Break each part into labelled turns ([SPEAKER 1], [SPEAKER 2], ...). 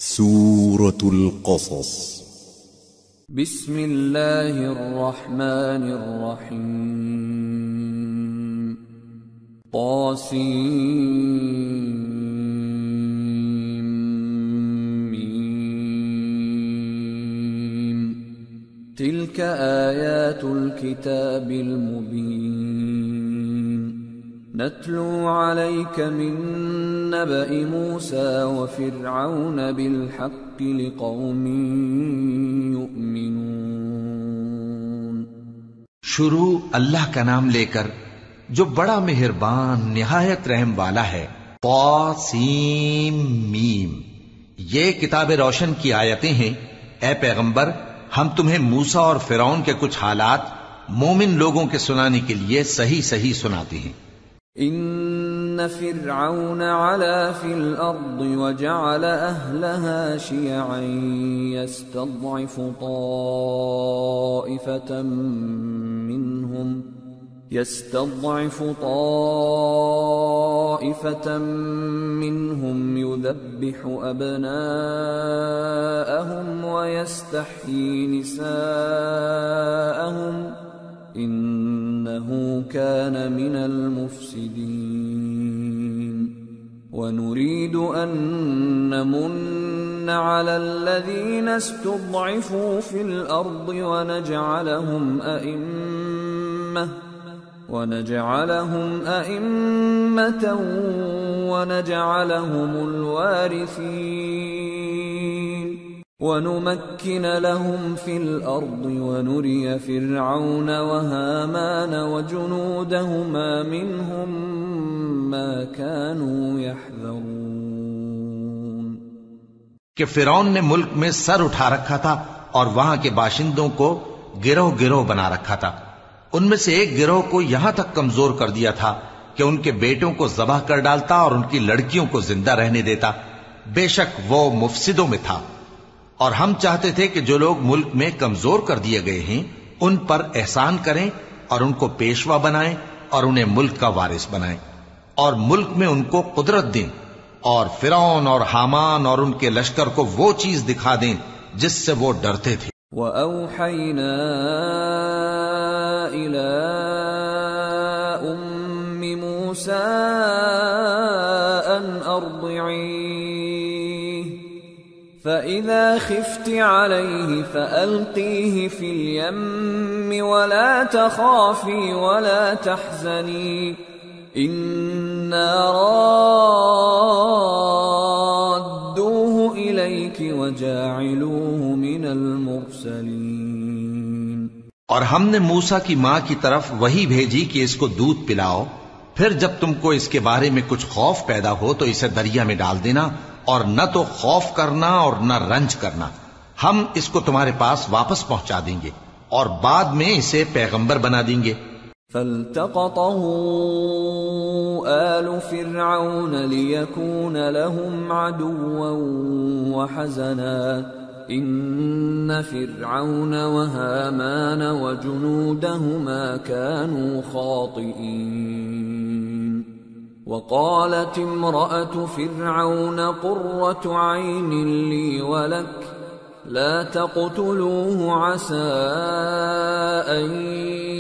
[SPEAKER 1] سورة القصص
[SPEAKER 2] بسم اللہ الرحمن الرحیم طاسیم تلك آیات الكتاب المبین نتلو علیک من نبأ موسى وفرعون بالحق لقوم یؤمنون۔
[SPEAKER 3] شروع اللہ کا نام لے کر جو بڑا مہربان نہایت رحم والا ہے۔ طاسیم میم، یہ کتاب روشن کی آیتیں ہیں۔ اے پیغمبر، ہم تمہیں موسیٰ اور فرعون کے کچھ حالات مومن لوگوں کے سنانے کے لیے صحیح صحیح سناتے ہیں۔
[SPEAKER 2] ان فرعون علا فی الارض وجعل اہلها شیعا يستضعف طائفة منهم يذبح ابناءهم ويستحيي نساءهم انه كان من المفسدين ونريد ان نمن على الذين استضعفوا في الارض ونجعلهم ائمة ونجعلهم الوارثين ونمكن لهم في الأرض ونري فرعون وهامان وجنودهما منهم ما كانوا يحذرون۔
[SPEAKER 3] کہ فرعون نے ملک میں سر اٹھا رکھا تھا اور وہاں کے باشندوں کو گروہ گروہ بنا رکھا تھا۔ ان میں سے ایک گروہ کو یہاں تک کمزور کر دیا تھا کہ ان کے بیٹوں کو ذبح کر ڈالتا اور ان کی لڑکیوں کو زندہ رہنے دیتا۔ بے شک وہ مفسدوں میں تھا۔ اور ہم چاہتے تھے کہ جو لوگ ملک میں کمزور کر دیے گئے ہیں ان پر احسان کریں اور ان کو پیشوا بنائیں اور انہیں ملک کا وارث بنائیں اور ملک میں ان کو قدرت دیں اور فرعون اور حامان اور ان کے لشکر کو وہ چیز دکھا دیں جس سے وہ ڈرتے تھے۔
[SPEAKER 2] وَأَوْحَيْنَا إِلَىٰ أُمِّ مُوسَىٰ أَنْ أَرْضِعِيهِ فَإِذَا خِفْتِ عَلَيْهِ فَأَلْقِيهِ فِي الْيَمِّ وَلَا تَخَافِي وَلَا تَحْزَنِي إِنَّا رَادُّوهُ إِلَيْكِ وَجَاعِلُوهُ مِنَ الْمُرْسَلِينَ۔
[SPEAKER 3] اور ہم نے موسیٰ کی ماں کی طرف وہی بھیجی کہ اس کو دودھ پلاؤ، پھر جب تم کو اس کے بارے میں کچھ خوف پیدا ہو تو اسے دریا میں ڈال دینا، اور نہ تو خوف کرنا اور نہ رنج کرنا، ہم اس کو تمہارے پاس واپس پہنچا دیں گے اور بعد میں اسے پیغمبر بنا دیں گے۔
[SPEAKER 2] فَالْتَقَطَهُ آلُ فِرْعَوْنَ لِيَكُونَ لَهُمْ عَدُوًّا وَحَزَنًا إِنَّ فِرْعَوْنَ وَهَامَانَ وَجُنُودَهُمَا كَانُوا خَاطِئِينَ۔ وقالت امرأة فرعون قرة عين لي ولك لا تقتلوه عسى أن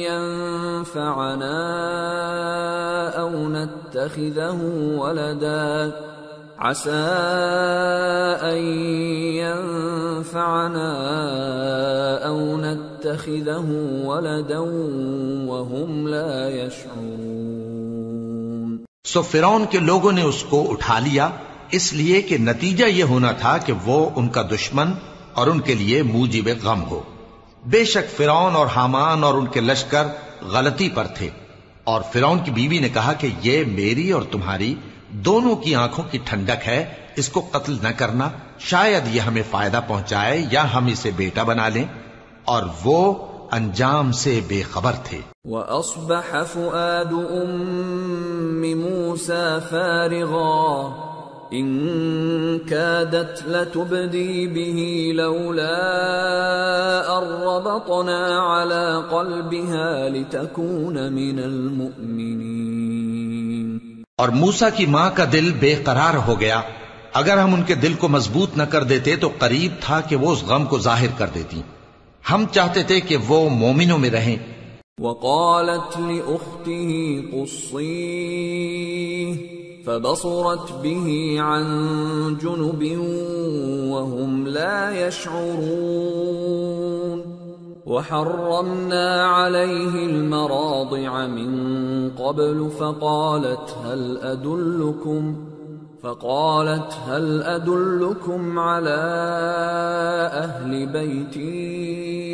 [SPEAKER 2] ينفعنا أو نتخذه ولدا وهم لا يشعرون۔
[SPEAKER 3] سو فرعون کے لوگوں نے اس کو اٹھا لیا اس لیے کہ نتیجہ یہ ہونا تھا کہ وہ ان کا دشمن اور ان کے لیے موجب غم ہو۔ بے شک فرعون اور حامان اور ان کے لشکر غلطی پر تھے، اور فرعون کی بیوی نے کہا کہ یہ میری اور تمہاری دونوں کی آنکھوں کی ٹھنڈک ہے، اس کو قتل نہ کرنا، شاید یہ ہمیں فائدہ پہنچائے یا ہم اسے بیٹا بنا لیں، اور وہ انجام سے بے خبر تھے۔
[SPEAKER 2] وَأَصْبَحَ فُؤَادُ أُمِّ مُوسَىٰ فَارِغًا إِن كَادَتْ لَتُبْدِي بِهِ لَوْلَا أَن رَّبَطْنَا عَلَىٰ قَلْبِهَا لِتَكُونَ مِنَ الْمُؤْمِنِينَ۔
[SPEAKER 3] اور موسیٰ کی ماں کا دل بے قرار ہو گیا اگر ہم ان کے دل کو مضبوط نہ کر دیتے تو قریب تھا کہ وہ اس غم کو ظاہر کر دیتی. ہم چاہتے تھے کہ وہ مومنوں میں رہیں.
[SPEAKER 2] وقالت لأخته قصيه فبصرت به عن جنب وهم لا يشعرون وحرمنا عليه المراضع من قبل فقالت هل أدلكم على أهل بيت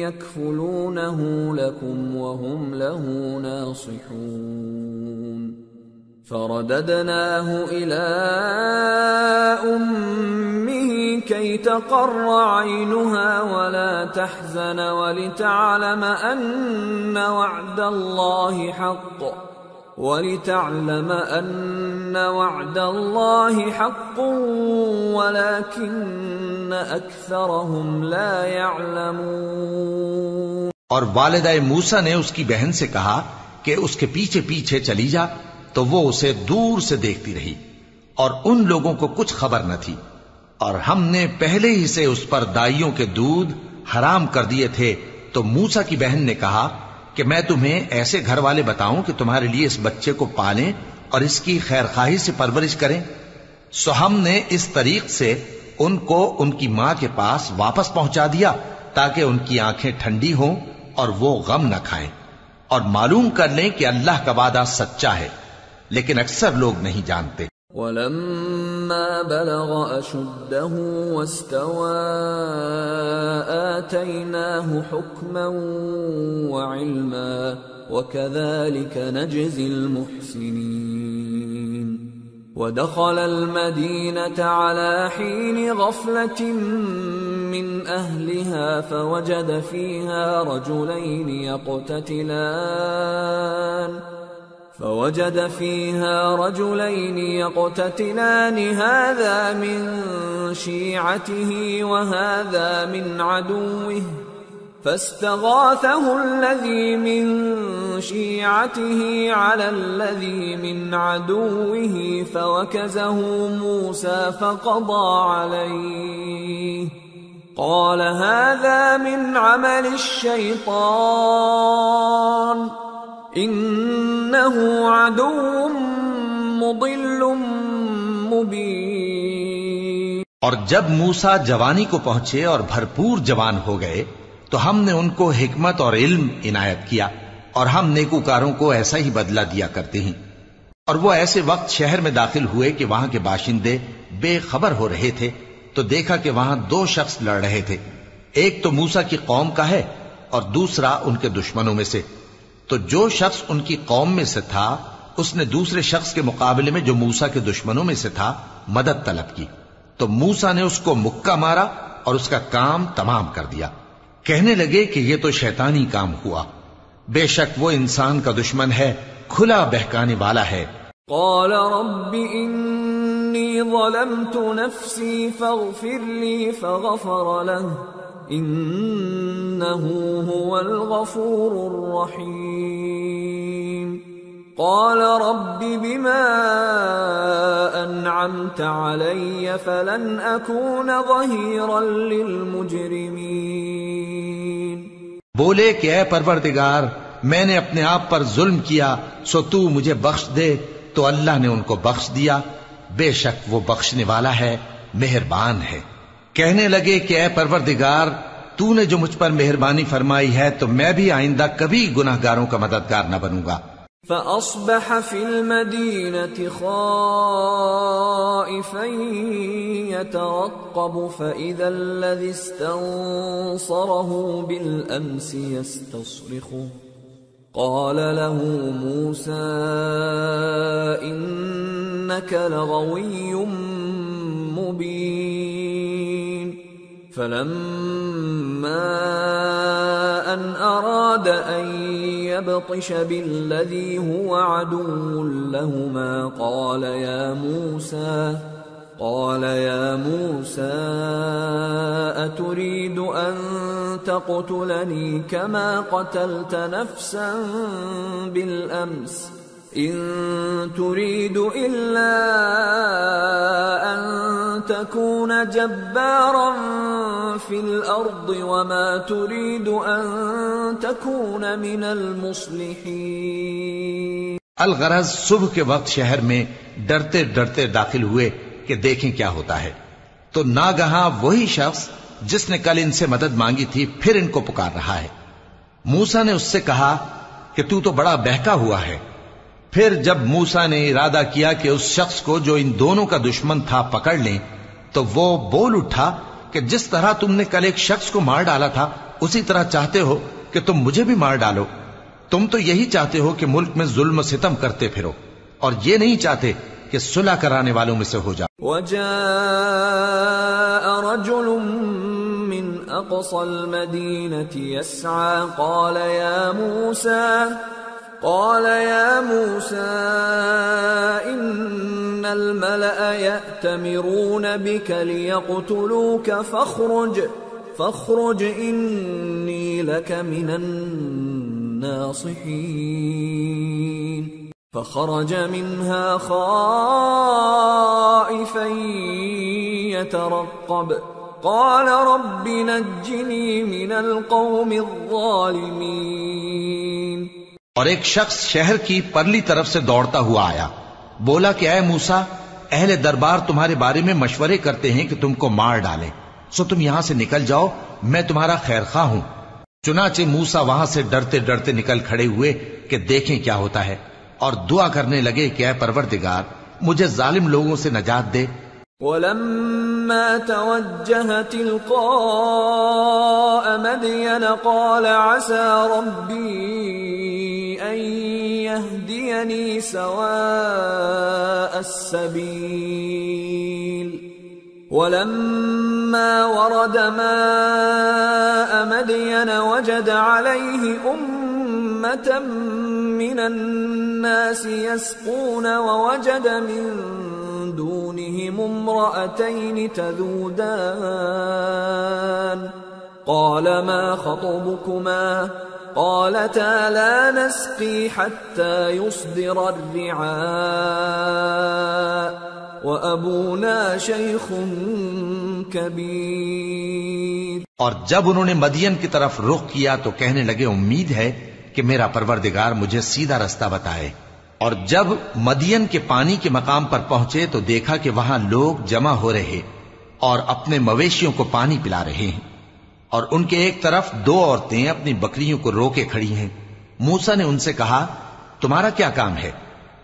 [SPEAKER 2] يكفلونه لكم وهم له ناصحون فرددناه إلى أمه كي تقر عينها ولا تحزن ولتعلم أن وعد الله حق ولكن أكثرهم لا يعلمون.
[SPEAKER 3] اور والدہ موسیٰ نے اس کی بہن سے کہا کہ اس کے پیچھے پیچھے چلی جا، تو وہ اسے دور سے دیکھتی رہی اور ان لوگوں کو کچھ خبر نہ تھی. اور ہم نے پہلے ہی سے اس پر دائیوں کے دودھ حرام کر دیے تھے. تو موسیٰ کی بہن نے کہا کہ میں تمہیں ایسے گھر والے بتاؤں کہ تمہارے لیے اس بچے کو پالیں اور اس کی خیر خواہی سے پرورش کریں. سو ہم نے اس طریق سے ان کو ان کی ماں کے پاس واپس پہنچا دیا تاکہ ان کی آنکھیں ٹھنڈی ہوں اور وہ غم نہ کھائیں اور معلوم کر لیں کہ اللہ کا وعدہ سچا ہے، لیکن اکثر لوگ نہیں جانتے.
[SPEAKER 2] وَلَمَّا بَلَغَ أَشُدَّهُ وَاسْتَوَى آتَيْنَاهُ حُكْمًا وَعِلْمًا وَكَذَلِكَ نَجْزِي الْمُحْسِنِينَ. ودخل المدينة على حين غفلة من أهلها فوجد فيها رجلين يقتتلان هذا من شيعته وهذا من عدوه فاستغاثه الذي من شيعته على الذي من عدوه فوكزه موسى فقضى عليه قال هذا من عمل الشيطان إنه عدو مضل مبين.
[SPEAKER 3] اور جب موسیٰ جوانی کو پہنچے اور بھرپور جوان ہو گئے تو ہم نے ان کو حکمت اور علم عنایت کیا، اور ہم نیکوکاروں کو ایسا ہی بدلہ دیا کرتے ہیں. اور وہ ایسے وقت شہر میں داخل ہوئے کہ وہاں کے باشندے بے خبر ہو رہے تھے تو دیکھا کہ وہاں دو شخص لڑ رہے تھے، ایک تو موسیٰ کی قوم کا ہے اور دوسرا ان کے دشمنوں میں سے. تو جو شخص ان کی قوم میں سے تھا اس نے دوسرے شخص کے مقابلے میں جو موسیٰ کے دشمنوں میں سے تھا مدد طلب کی، تو موسیٰ نے اس کو مکہ مارا اور اس کا کام تمام کر دیا. کہنے لگے کہ یہ تو شیطانی کام ہوا، بے شک وہ انسان کا دشمن ہے، کھلا بہکانے والا ہے.
[SPEAKER 2] قال رب انی ظلمت نفسی فاغفر لی فغفر له انه هو الغفور الرحیم. قال رب بما انعمت علی فلن اکون ظہیرا للمجرمین.
[SPEAKER 3] بولے کہ اے پروردگار میں نے اپنے آپ پر ظلم کیا سو تو مجھے بخش دے، تو اللہ نے ان کو بخش دیا، بے شک وہ بخشنے والا ہے، مہربان ہے. کہنے لگے کہ اے پروردگار تو نے جو مجھ پر مہربانی فرمائی ہے تو میں بھی آئندہ کبھی گناہگاروں کا مددگار نہ بنوں گا.
[SPEAKER 2] فأصبح في المدينة خائفا يترقب فإذا الذي استنصره بالأمس يستصرخه قال له موسى إنك لغوي مبين. فلما أن أراد أن يبطش بالذي هو عدو لهما قال يا موسى أتريد أن تقتلني كما قتلت نفسا بالأمس إن تريد إلا أن تكون جبارا في الأرض وما تريد أن تكون من المصلحين.
[SPEAKER 3] الغرض صبح کے وقت شہر میں ڈرتے ڈرتے داخل ہوئے کہ دیکھیں کیا ہوتا ہے، تو ناگہاں وہی شخص جس نے کل ان سے مدد مانگی تھی پھر ان کو پکار رہا ہے. موسیٰ نے اس سے کہا کہ تو بڑا بہکا ہوا ہے. پھر جب موسیٰ نے ارادہ کیا کہ اس شخص کو جو ان دونوں کا دشمن تھا پکڑ لیں، تو وہ بول اٹھا کہ جس طرح تم نے کل ایک شخص کو مار ڈالا تھا اسی طرح چاہتے ہو کہ تم مجھے بھی مار ڈالو. تم تو یہی چاہتے ہو کہ ملک میں ظلم و ستم کرتے پھرو، اور یہ نہیں چاہتے کہ صلح کرانے والوں میں سے ہو جاؤ.
[SPEAKER 2] وجاء رجل من اقصى المدينة يسعى قال يا موسى إن الملأ يأتمرون بك ليقتلوك فاخرج إني لك من الناصحين. فخرج منها خائفا يترقب قال رب نجني من القوم الظالمين.
[SPEAKER 3] اور ایک شخص شہر کی پرلی طرف سے دوڑتا ہوا آیا، بولا کہ اے موسیٰ، اہل دربار تمہارے بارے میں مشورے کرتے ہیں کہ تم کو مار ڈالیں، سو تم یہاں سے نکل جاؤ، میں تمہارا خیر خواہ ہوں. چنانچہ موسیٰ وہاں سے ڈرتے ڈرتے نکل کھڑے ہوئے کہ دیکھیں کیا ہوتا ہے، اور دعا کرنے لگے کہ اے پروردگار مجھے ظالم لوگوں سے نجات دے.
[SPEAKER 2] وَلَمَّا تَوَجَّهَ تِلْقَاءَ مَدْيَنَ قَالَ عَسَى رَبِّي أَن يَهْدِيَنِي سَوَاءَ السَّبِيلِ. وَلَمَّا وَرَدَ مَاءَ مَدْيَنَ وَجَدَ عَلَيْهِ أُمَّةً مِّنَ النَّاسِ يَسْقُونَ وَوَجَدَ مِن دونهم امرأتين تذودان قال ما خطبكما قالتا لا نسقي حتى يصدر الرعاء وأبونا شيخ كبير.
[SPEAKER 3] اور جب انہوں نے مدین کی طرف رخ کیا تو کہنے لگے امید ہے کہ میرا پروردگار مجھے سیدھا رستہ بتائے. اور جب مدین کے پانی کے مقام پر پہنچے تو دیکھا کہ وہاں لوگ جمع ہو رہے اور اپنے مویشیوں کو پانی پلا رہے ہیں، اور ان کے ایک طرف دو عورتیں اپنی بکریوں کو روکے کھڑی ہیں. موسیٰ نے ان سے کہا تمہارا کیا کام ہے؟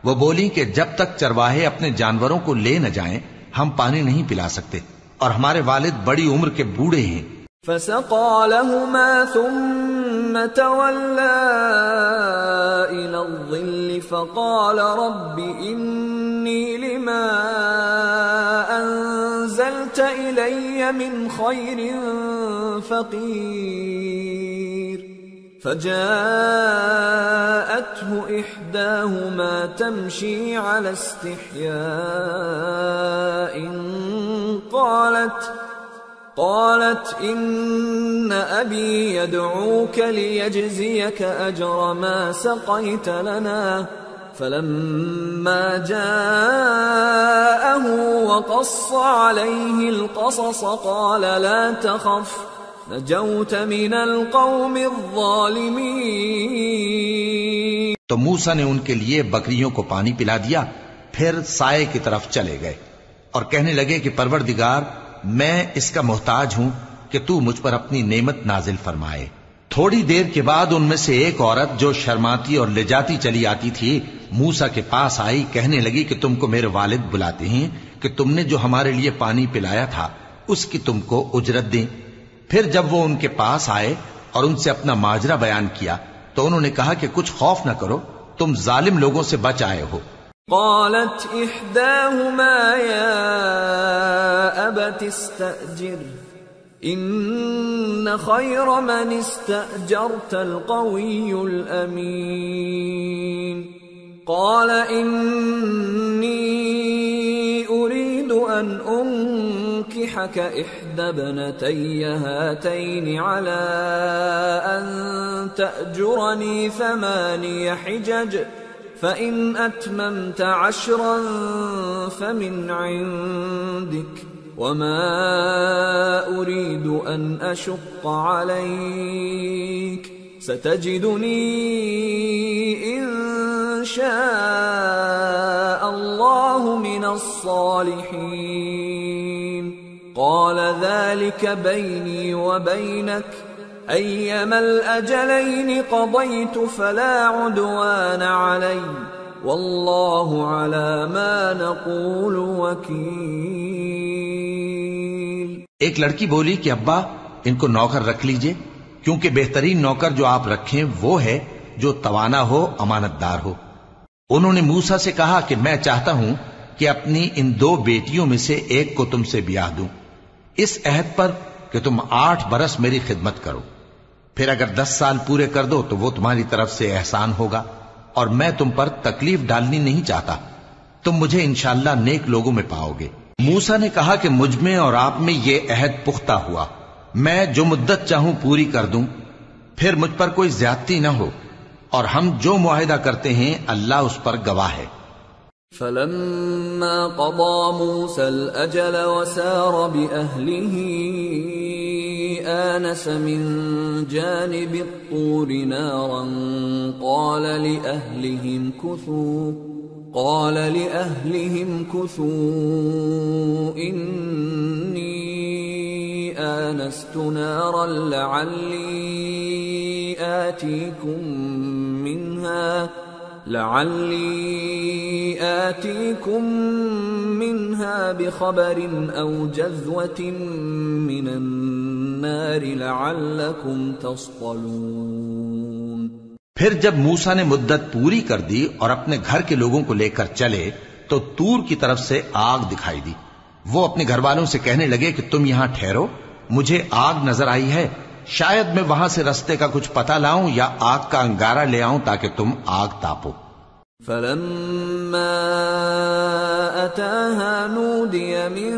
[SPEAKER 3] وہ بولی کہ جب تک چرواہے اپنے جانوروں کو لے نہ جائیں ہم پانی نہیں پلا سکتے، اور ہمارے والد بڑی عمر کے بوڑھے ہیں.
[SPEAKER 2] فسقى لهما ثم تولى إلى الظل فقال رب إني لما أنزلت إلي من خير فقير. فجاءته إحداهما تمشي على استحياء قالت إن أبي يدعوك ليجزيك أجر ما سقيت لنا. فلما جاءه وقص عليه القصص قال لا تخف نجوت من القوم الظالمين.
[SPEAKER 3] تو موسیٰ نے ان کے لیے بکریوں کو پانی پلا دیا، پھر سائے کی طرف چلے گئے اور کہنے لگے کہ پروردگار میں اس کا محتاج ہوں کہ تو مجھ پر اپنی نعمت نازل فرمائے. تھوڑی دیر کے بعد ان میں سے ایک عورت جو شرماتی اور لجاتی چلی آتی تھی موسیٰ کے پاس آئی، کہنے لگی کہ تم کو میرے والد بلاتے ہیں کہ تم نے جو ہمارے لیے پانی پلایا تھا اس کی تم کو اجرت دیں. پھر جب وہ ان کے پاس آئے اور ان سے اپنا ماجرا بیان کیا تو انہوں نے کہا کہ کچھ خوف نہ کرو، تم ظالم لوگوں سے بچ آئے ہو.
[SPEAKER 2] قالت إحداهما يا أبت استأجر إن خير من استأجرت القوي الأمين. قال إني أريد أن أنكحك إحدى ابنتي هاتين على أن تأجرني 8 حجج فإن أتممت 10 فمن عندك وما أريد أن أشق عليك ستجدني إن شاء الله من الصالحين قال ذلك بيني وبينك أيما الأجلين قضيت فلا عدوان علي والله على ما نقول وكيل.
[SPEAKER 3] ایک لڑکی بولی کہ ابا ان کو نوکر رکھ لیجئے، کیونکہ بہترین نوکر جو آپ رکھیں وہ ہے جو توانا ہو، امانت دار ہو. انہوں نے موسیٰ سے کہا کہ میں چاہتا ہوں کہ اپنی ان 2 بیٹیوں میں سے ایک کو تم سے بیاہ دوں، اس عہد پر کہ تم 8 برس میری خدمت کرو، پھر اگر 10 سال پورے کر دو تو وہ تمہاری طرف سے احسان ہوگا، اور میں تم پر تکلیف ڈالنی نہیں چاہتا، تم مجھے انشاءاللہ نیک لوگوں میں پاؤ گے. موسیٰ نے کہا کہ مجھ میں اور آپ میں یہ عہد پختہ ہوا، میں جو مدت چاہوں پوری کر دوں، پھر مجھ پر کوئی زیادتی نہ ہو، اور ہم جو معاہدہ کرتے ہیں اللہ اس پر گواہ ہے.
[SPEAKER 2] فلما قضى موسى الأجل وسار بأهله آنس من جانب الطور نارا قال لأهلهم كثوا إني آنست نارا لعلي آتيكم منها بخبر أو جذوة من النار لعلكم تصطلون.
[SPEAKER 3] پھر جب موسیٰ نے مدت پوری کر دی اور اپنے گھر کے لوگوں کو لے کر چلے تو طور کی طرف سے آگ دکھائی دی. وہ اپنے گھر والوں سے کہنے لگے کہ تم یہاں ٹھہرو، مجھے آگ نظر آئی ہے، شاید میں وہاں سے رستے کا کچھ پتہ لاؤں یا آگ کا انگارہ لے آؤں تاکہ تم آگ تاپو.
[SPEAKER 2] فلما أتاها نودي من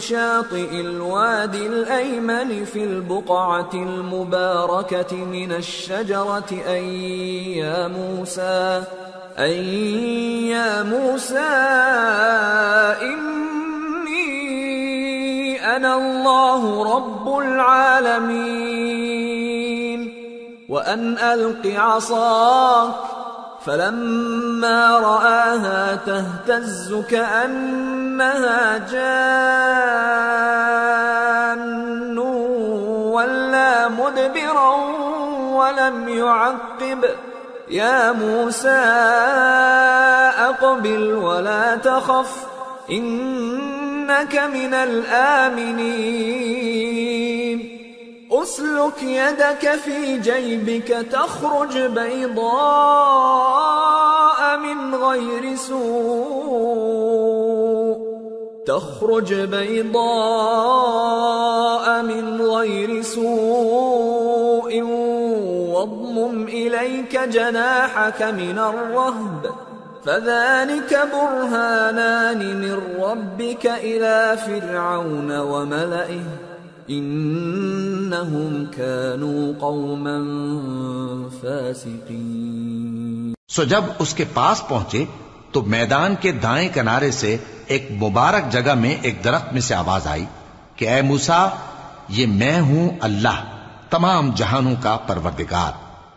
[SPEAKER 2] شاطئ الوادي الأيمن في البقعة المباركة من الشجرة أي يا موسى إني أنا الله رب العالمين وأن ألق عصاك فلما رآها تهتز كأنها جان ولا مدبرا ولم يعقب يا موسى أقبل ولا تخف إنك من الآمنين أسلك يدك في جيبك تخرج بيضاء من غير سوء واضمم إليك جناحك من الرهب فذلك برهانان من ربك إلى فرعون وملئه انہم كانوا قوما فاسقین.
[SPEAKER 3] سو جب اس کے پاس پہنچے تو میدان کے دائیں کنارے سے ایک مبارک جگہ میں ایک درخت میں سے آواز آئی کہ اے موسیٰ، یہ میں ہوں اللہ تمام جہانوں کا پروردگار،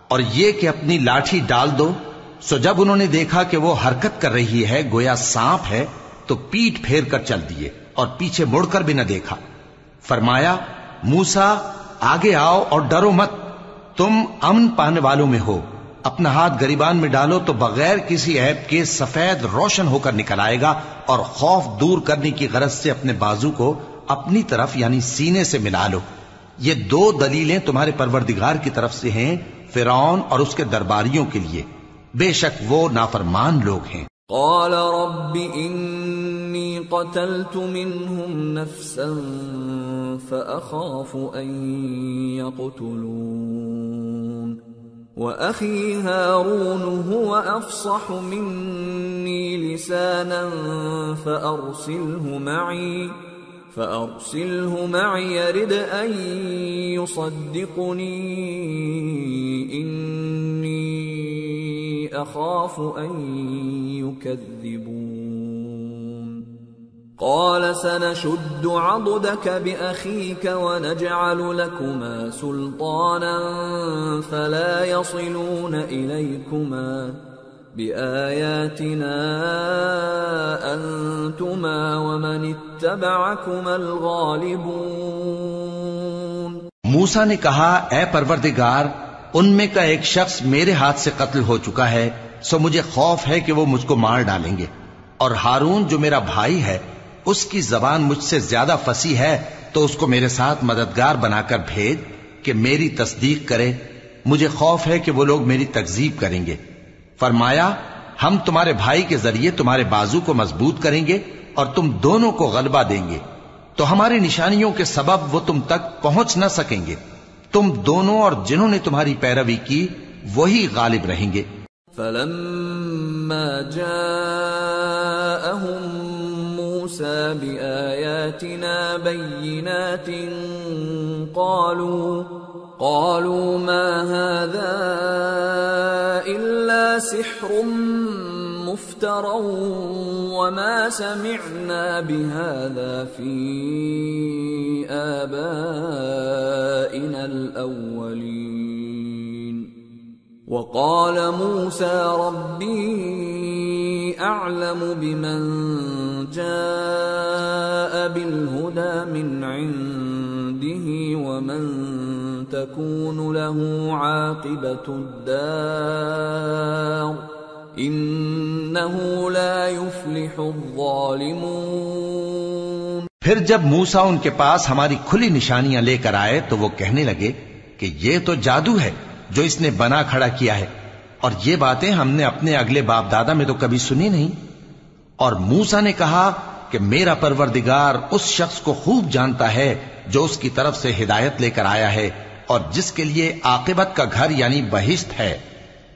[SPEAKER 3] اور یہ کہ اپنی لاٹھی ڈال دو. سو جب انہوں نے دیکھا کہ وہ حرکت کر رہی ہے گویا سانپ ہے تو پیٹ پھیر کر چل دیے اور پیچھے مڑ کر بھی نہ دیکھا. فرمایا موسیٰ آگے آؤ اور ڈرو مت، تم امن پانے والوں میں ہو. اپنا ہاتھ گریبان میں ڈالو تو بغیر کسی عیب کے سفید روشن ہو کر نکل آئے گا، اور خوف دور کرنے کی غرض سے اپنے بازو کو اپنی طرف یعنی سینے سے ملا لو. یہ 2 دلیلیں تمہارے پروردگار کی طرف سے ہیں فرعون اور اس کے درباریوں کے لیے، بے شک وہ نافرمان لوگ ہیں.
[SPEAKER 2] قال رب إني قتلت منهم نفسا فأخاف أن يقتلون وأخي هارون هو أفصح مني لسانا فأرسله معي يرد أن يصدقني إني أخاف أن يكذبون قال سنشد عضدك بأخيك ونجعل لكما سلطانا فلا يصلون إليكما بآياتنا أنتما ومن اتبعكما الغالبون۔
[SPEAKER 3] موسیٰ نے کہا اے پروردگار، ان میں کا ایک شخص میرے ہاتھ سے قتل ہو چکا ہے، سو مجھے خوف ہے کہ وہ مجھ کو مار ڈالیں گے، اور ہارون جو میرا بھائی ہے اس کی زبان مجھ سے زیادہ فصیح ہے، تو اس کو میرے ساتھ مددگار بنا کر بھیج کہ میری تصدیق کرے، مجھے خوف ہے کہ وہ لوگ میری تکذیب کریں گے۔ فرمایا ہم تمہارے بھائی کے ذریعے تمہارے بازو کو مضبوط کریں گے اور تم دونوں کو غلبہ دیں گے، تو ہماری نشانیوں کے سبب وہ تم تک پہنچ نہ سکیں گے، تم دونوں اور جنہوں نے تمہاری پیروی کی وہی غالب رہیں گے۔
[SPEAKER 2] فلما جاءهم موسى بآياتنا بينات قالوا ما هذا إلا سحر مفترى وما سمعنا بهذا في آبائنا الأولين وقال موسى ربي أعلم بمن جاء بالهدى من عنده ومن تكون له عاقبة الدار إنه لا يفلح الظالمون۔
[SPEAKER 3] پھر جب موسیٰ ان کے پاس ہماری کھلی نشانیاں لے کر آئے تو وہ کہنے لگے کہ یہ تو جادو ہے جو اس نے بنا کھڑا کیا ہے، اور یہ باتیں ہم نے اپنے اگلے باپ دادا میں تو کبھی سنی نہیں۔ اور موسیٰ نے کہا کہ میرا پروردگار اس شخص کو خوب جانتا ہے جو اس کی طرف سے ہدایت لے کر آیا ہے اور جس کے لیے عاقبت کا گھر یعنی بہشت ہے،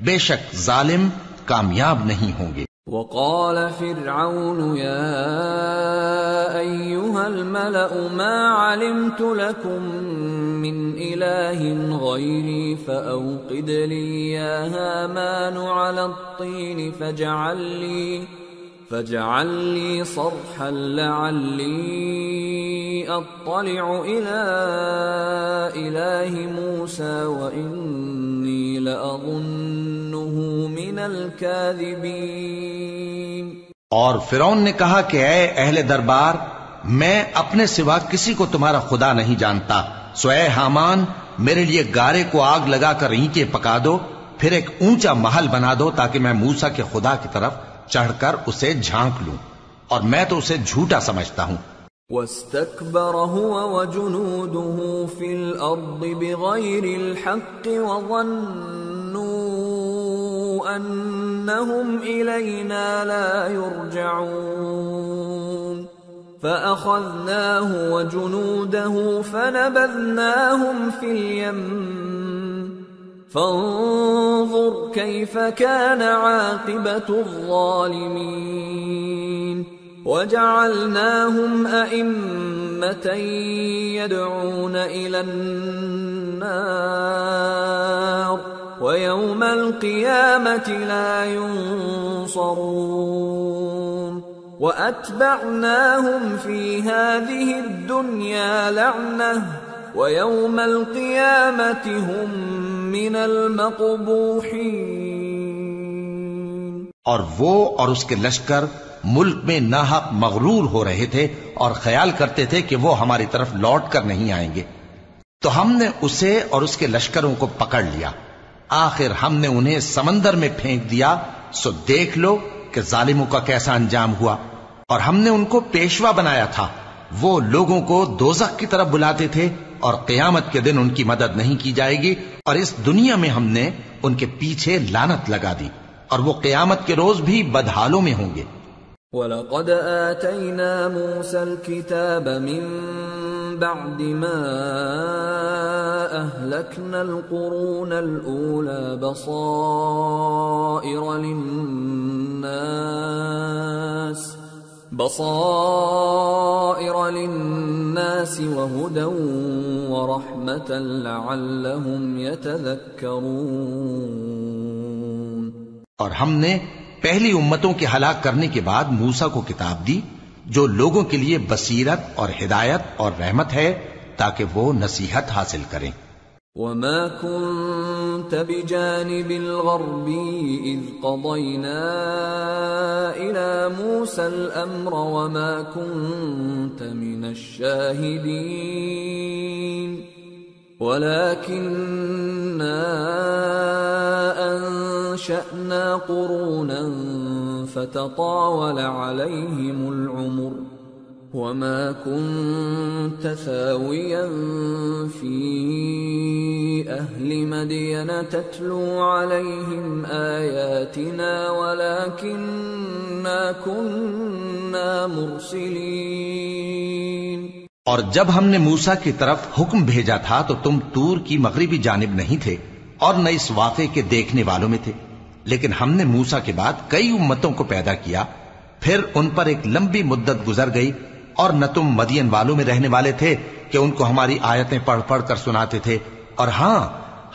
[SPEAKER 3] بے شک ظالم کامیاب نہیں ہوں گے۔
[SPEAKER 2] وقال فرعون يا أيها الملأ ما علمت لكم من إله غيري فأوقد لي يا هامان على الطين فاجعل لي صرحا لعلي أطلع إلى إله موسى وإني لأظنه من الكاذبين۔
[SPEAKER 3] اور فرعون نے کہا کہ اے اہل دربار، میں اپنے سوا کسی کو تمہارا خدا نہیں جانتا، سو اے حامان میرے لیے گارے کو آگ لگا کر اینٹیں پکا دو، پھر ایک اونچا محل بنا دو تاکہ میں موسیٰ کے خدا کی طرف چڑھ کر اسے جھانک لوں، اور میں تو اسے جھوٹا سمجھتا ہوں۔
[SPEAKER 2] واستكبر هو وجنوده في الأرض بغير الحق وظنوا أنهم إلينا لا يرجعون فأخذناه وجنوده فنبذناهم في اليم فانظر كيف كان عاقبة الظالمين وجعلناهم أئمة يدعون إلى النار ويوم القيامة لا ينصرون وأتبعناهم في هذه الدنيا لعنة ويوم القيامة هم من المقبوحين۔
[SPEAKER 3] اور وہ اور اس کے لشکر ملک میں ناحق مغرور ہو رہے تھے اور خیال کرتے تھے کہ وہ ہماری طرف لوٹ کر نہیں آئیں گے، تو ہم نے اسے اور اس کے لشکروں کو پکڑ لیا، آخر ہم نے انہیں سمندر میں پھینک دیا، سو دیکھ لو کہ ظالموں کا کیسا انجام ہوا۔ اور ہم نے ان کو پیشوا بنایا تھا، وہ لوگوں کو دوزخ کی طرف بلاتے تھے، اور قیامت کے دن ان کی مدد نہیں کی جائے گی، اور اس دنیا میں ہم نے ان کے پیچھے لعنت لگا دی، اور وہ قیامت کے روز بھی بدحالوں میں ہوں گے۔
[SPEAKER 2] وَلَقَدْ آتَيْنَا مُوسَى الْكِتَابَ مِن بَعْدِ مَا أَهْلَكْنَا الْقُرُونَ الْأُولَى بَصَائِرَ لِلنَّاسِ وَهُدًى وَرَحْمَةً لَعَلَّهُمْ يَتَذَكَّرُونَ۔
[SPEAKER 3] اور ہم نے پہلی امتوں کے ہلاک کرنے کے بعد موسیٰ کو کتاب دی جو لوگوں کے لیے بصیرت اور ہدایت اور رحمت ہے تاکہ وہ نصیحت حاصل کریں.
[SPEAKER 2] وما كنت بجانب الغربي إذ قضينا إلى موسى الأمر وما كنت من الشاهدين ولكننا أنشأنا قرونا فتطاول عليهم العمر وما كنت ثاويا في أهل مدين تتلو عليهم آياتنا ولكننا كنا مرسلين.
[SPEAKER 3] اور جب ہم نے موسیٰ کی طرف حکم بھیجا تھا تو تم طور کی مغربی جانب نہیں تھے اور نہ اس واقعے کے دیکھنے والوں میں تھے، لیکن ہم نے موسیٰ کے بعد کئی امتوں کو پیدا کیا، پھر ان پر ایک لمبی مدت گزر گئی، اور نہ تم مدین والوں میں رہنے والے تھے کہ ان کو ہماری آیتیں پڑھ پڑھ کر سناتے تھے، اور ہاں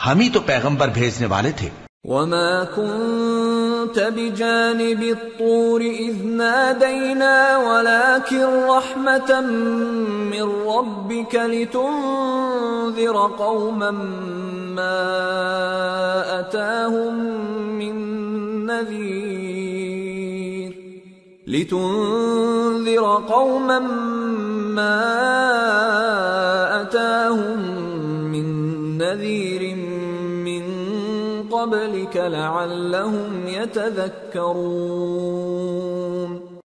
[SPEAKER 3] ہم ہی تو پیغمبر بھیجنے والے تھے.
[SPEAKER 2] وما كنت بجانب الطور إذ نادينا ولكن رحمة من ربك لتنذر قوما ما أتاهم من نذير من قبلك لعلهم يتذكرون.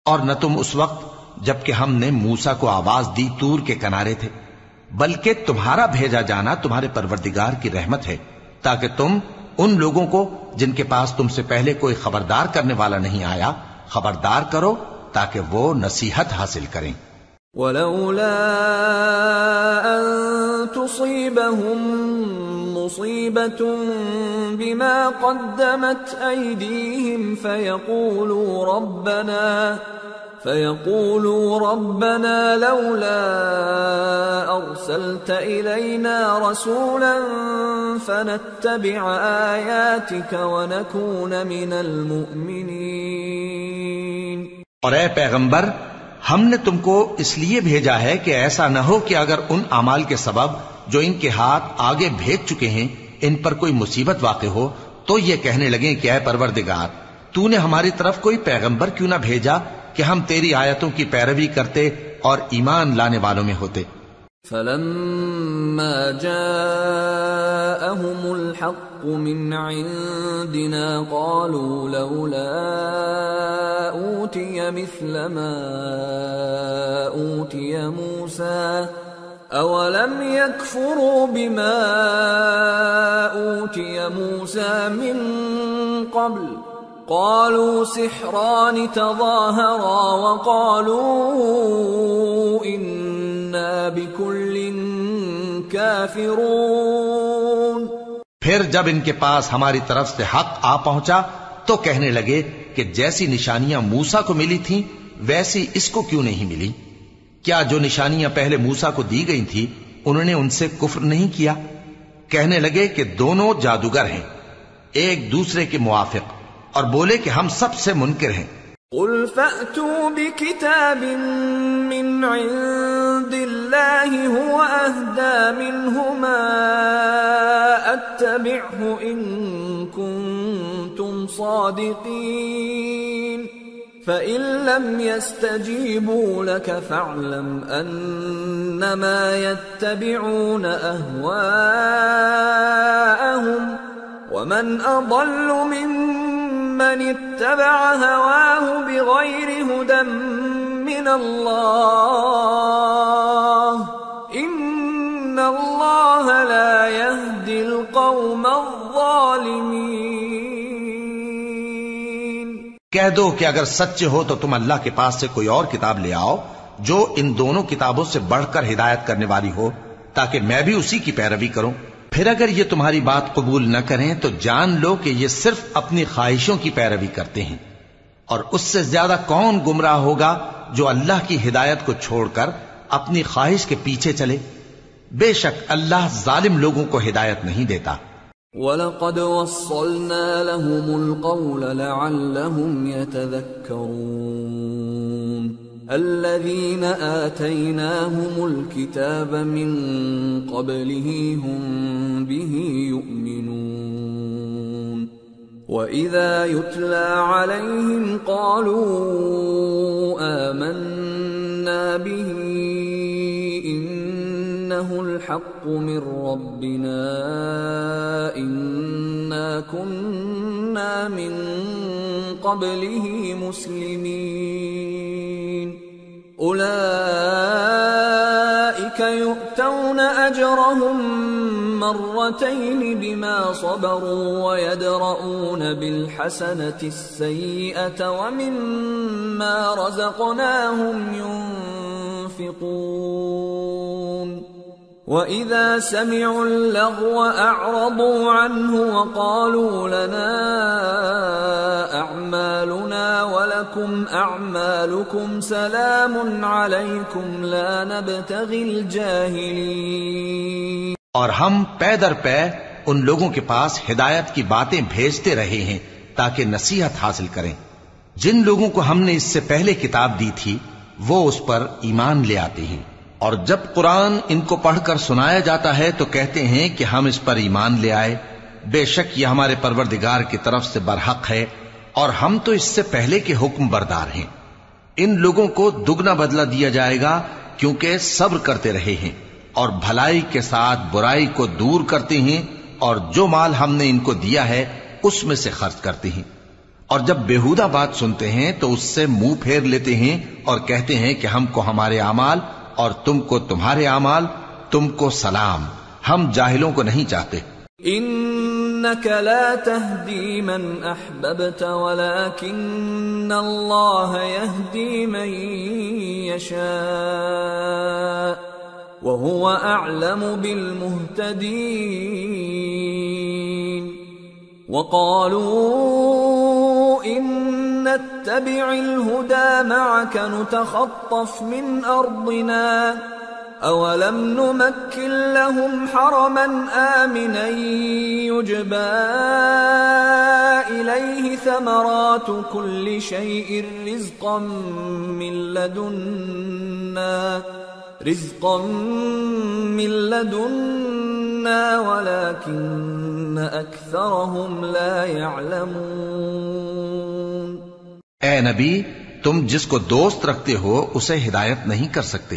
[SPEAKER 3] اور نہ تم اس وقت جبکہ ہم نے موسیٰ کو آواز دی طور کے کنارے تھے، بلکہ تمہارا بھیجا جانا تمہارے پروردگار کی رحمت ہے تاکہ تم ان لوگوں کو جن کے پاس تم سے پہلے کوئی خبردار کرنے والا نہیں آیا خبردار کرو تاکہ وہ نصیحت حاصل کریں.
[SPEAKER 2] ولولا أن تصيبهم مصيبة بما قدمت أيديهم فيقولوا ربنا لولا أرسلت إلينا رسولا فنتبع آياتك ونكون من المؤمنين.
[SPEAKER 3] اور اے پیغمبر، ہم نے تم کو اس لیے بھیجا ہے کہ ایسا نہ ہو کہ اگر ان اعمال کے سبب جو ان کے ہاتھ آگے بھیج چکے ہیں ان پر کوئی مصیبت واقع ہو تو یہ کہنے لگیں کہ اے پروردگار تو نے ہماری طرف کوئی پیغمبر کیوں نہ بھیجا کہ ہم تیری آیتوں کی پیروی کرتے اور ایمان لانے والوں میں ہوتے.
[SPEAKER 2] فلما جاءهم الحق من عندنا قالوا لولا أوتي مثل ما أوتي موسى أولم يكفروا بما أوتي موسى من قبل قالوا سحران تظاهرا وقالوا إنا بكل كافرون.
[SPEAKER 3] پھر جب ان کے پاس ہماری طرف سے حق آ پہنچا تو کہنے لگے کہ جیسی نشانیاں موسیٰ کو ملی تھیں ویسی اس کو کیوں نہیں ملی؟ کیا جو نشانیاں پہلے موسیٰ کو دی گئی تھی انہوں نے ان سے کفر نہیں کیا؟ کہنے لگے کہ دونوں جادوگر ہیں ایک دوسرے کے موافق، اور بولے کہ ہم سب سے منکر ہیں.
[SPEAKER 2] قل فأتوا بكتاب من عند الله هو أهدى منهما أتبعه إن كنتم صادقين فإن لم يستجيبوا لك فاعلم أنما يتبعون أهواءهم ومن أضل ممن اتبع هواه بغير هدى من الله إن الله لا يهدي القوم الظالمين.
[SPEAKER 3] کہہ دو کہ اگر سچے ہو تو تم اللہ کے پاس سے کوئی اور کتاب لے آؤ جو ان دونوں کتابوں سے بڑھ کر ہدایت کرنے والی ہو تاکہ میں بھی اسی کی پیروی کروں. پھر اگر یہ تمہاری بات قبول نہ کریں تو جان لو کہ یہ صرف اپنی خواہشوں کی پیروی کرتے ہیں، اور اس سے زیادہ کون گمراہ ہوگا جو اللہ کی ہدایت کو چھوڑ کر اپنی خواہش کے پیچھے چلے. بے شک اللہ ظالم لوگوں کو ہدایت نہیں دیتا.
[SPEAKER 2] وَلَقَدْ وَصَّلْنَا لَهُمُ الْقَوْلَ لَعَلَّهُمْ يَتَذَكَّرُونَ الَّذِينَ آتَيْنَاهُمُ الْكِتَابَ مِنْ قَبْلِهِ هُمْ بِهِ يُؤْمِنُونَ وَإِذَا يُتْلَى عَلَيْهِمْ قَالُوا آمَنَّا بِهِ إِنَّهُ الْحَقُّ مِنْ رَبِّنَا إِنَّا كُنَّا مِنْ قَبْلِهِ مُسْلِمِينَ أُولَئِكَ يُؤْتَوْنَ أَجْرَهُمْ مرتين بما صبروا ويدرؤون بالحسنة السيئة ومما رزقناهم ينفقون وإذا سمعوا اللغو أعرضوا عنه وقالوا لنا أعمالنا ولكم أعمالكم سلام عليكم لا نبتغي الجاهلين.
[SPEAKER 3] اور ہم پے در پے ان لوگوں کے پاس ہدایت کی باتیں بھیجتے رہے ہیں تاکہ نصیحت حاصل کریں. جن لوگوں کو ہم نے اس سے پہلے کتاب دی تھی وہ اس پر ایمان لے آتے ہیں، اور جب قرآن ان کو پڑھ کر سنایا جاتا ہے تو کہتے ہیں کہ ہم اس پر ایمان لے آئے. بے شک یہ ہمارے پروردگار کی طرف سے برحق ہے اور ہم تو اس سے پہلے کے حکم بردار ہیں. ان لوگوں کو دگنا بدلہ دیا جائے گا کیونکہ صبر کرتے رہے ہیں اور بھلائی کے ساتھ برائی کو دور کرتے ہیں، اور جو مال ہم نے ان کو دیا ہے اس میں سے خرچ کرتے ہیں. اور جب بیہودہ بات سنتے ہیں تو اس سے منہ پھیر لیتے ہیں اور کہتے ہیں کہ ہم کو ہمارے اعمال اور تم کو تمہارے اعمال، تم کو سلام، ہم جاہلوں کو نہیں چاہتے.
[SPEAKER 2] انك لا تهدي من احببت ولكن الله يهدي من يشاء وهو اعلم بالمهتدين. وقالوا ان نتبع الهدى معك نتخطف من ارضنا اولم نمكن لهم حرما آمنا يجبى اليه ثمرات كل شيء رزقا من لدنا ولكن اكثرهم لا يعلمون.
[SPEAKER 3] اے نبی، تم جس کو دوست رکھتے ہو اسے ہدایت نہیں کر سکتے،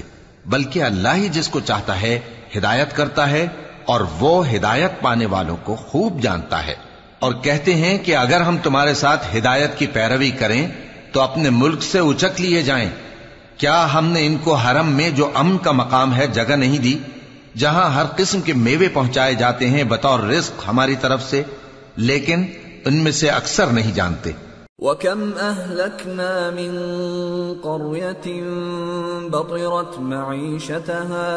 [SPEAKER 3] بلکہ اللہ ہی جس کو چاہتا ہے ہدایت کرتا ہے، اور وہ ہدایت پانے والوں کو خوب جانتا ہے. اور کہتے ہیں کہ اگر ہم تمہارے ساتھ ہدایت کی پیروی کریں تو اپنے ملک سے اچک لیے جائیں. کیا ہم نے ان کو حرم میں جو امن کا مقام ہے جگہ نہیں دی، جہاں ہر قسم کے میوے پہنچائے جاتے ہیں بطور رزق ہماری طرف سے، لیکن ان میں سے اکثر نہیں جانتے.
[SPEAKER 2] وَكَمْ أَهْلَكْنَا مِنْ قَرْيَةٍ بَطِرَتْ مَعِيشَتَهَا